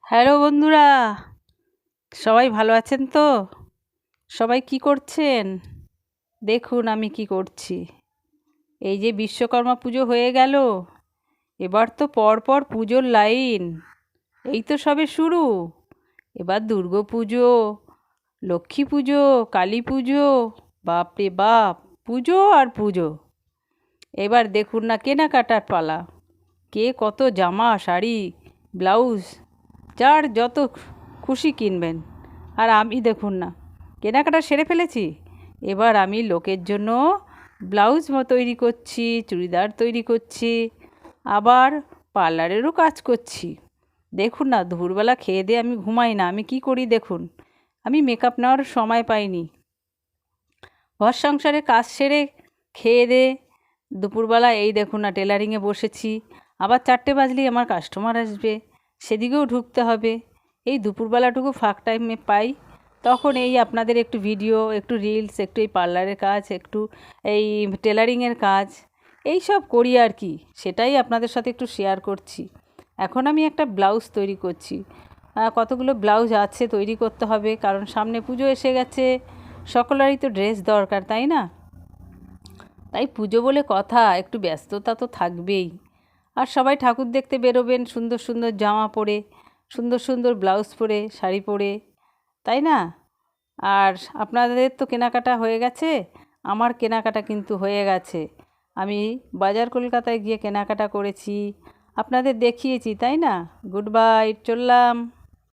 Hello বন্ধুরা, সবাই ভালো আছেন তো? সবাই কি করছেন? দেখুন আমি কি করছি। এই যে বিশ্বকর্মা পুজো হয়ে গেল, এবার তো পরপর পুজোর লাইন। এই তো সবে শুরু। এবার দুর্গা পুজো, লক্ষ্মী পুজো, কালী পুজো, বাপরে বাপ, পুজো আর পুজো। এবার দেখুন না কেনাকাটার পালা। কে কত জামা, শাড়ি, ব্লাউজ, যার যত খুশি কিনবেন। আর আমি দেখুন না কেনাকাটা সেরে ফেলেছি। এবার আমি লোকের জন্য ব্লাউজ তৈরি করছি, চুড়িদার তৈরি করছি, আবার পার্লারেরও কাজ করছি। দেখুন না, দুপুরবেলা খেয়ে দিয়ে আমি ঘুমাই না। আমি কি করি দেখুন, আমি মেকআপ নেওয়ার সময় পাইনি। ঘর সংসারে কাজ সেরে খেয়ে দে দুপুরবেলা এই দেখুন না টেলারিংয়ে বসেছি। আবার 4টে বাজলেই আমার কাস্টমার আসবে, সেদিকেও ঢুকতে হবে। এই দুপুরবেলাটুকু ফাঁক টাইমে পাই, তখন এই আপনাদের একটু ভিডিও, একটু রিলস, একটু এই পার্লারের কাজ, একটু এই টেলারিংয়ের কাজ, এই সব করি আর কি। সেটাই আপনাদের সাথে একটু শেয়ার করছি। এখন আমি একটা ব্লাউজ তৈরি করছি। কতগুলো ব্লাউজ আছে, তৈরি করতে হবে, কারণ সামনে পুজো এসে গেছে। সকলেরই তো ড্রেস দরকার, তাই না? তাই পুজো বলে কথা, একটু ব্যস্ততা তো থাকবেই। আর সবাই ঠাকুর দেখতে বেরোবেন সুন্দর সুন্দর জামা পরে, সুন্দর সুন্দর ব্লাউজ পরে, শাড়ি পরে, তাই না? আর আপনাদের তো কেনাকাটা হয়ে গেছে, আমার কেনাকাটা কিন্তু হয়ে গেছে। আমি বাজার কলকাতায় গিয়ে কেনাকাটা করেছি, আপনাদের দেখিয়েছি, তাই না? গুড বাই, চললাম।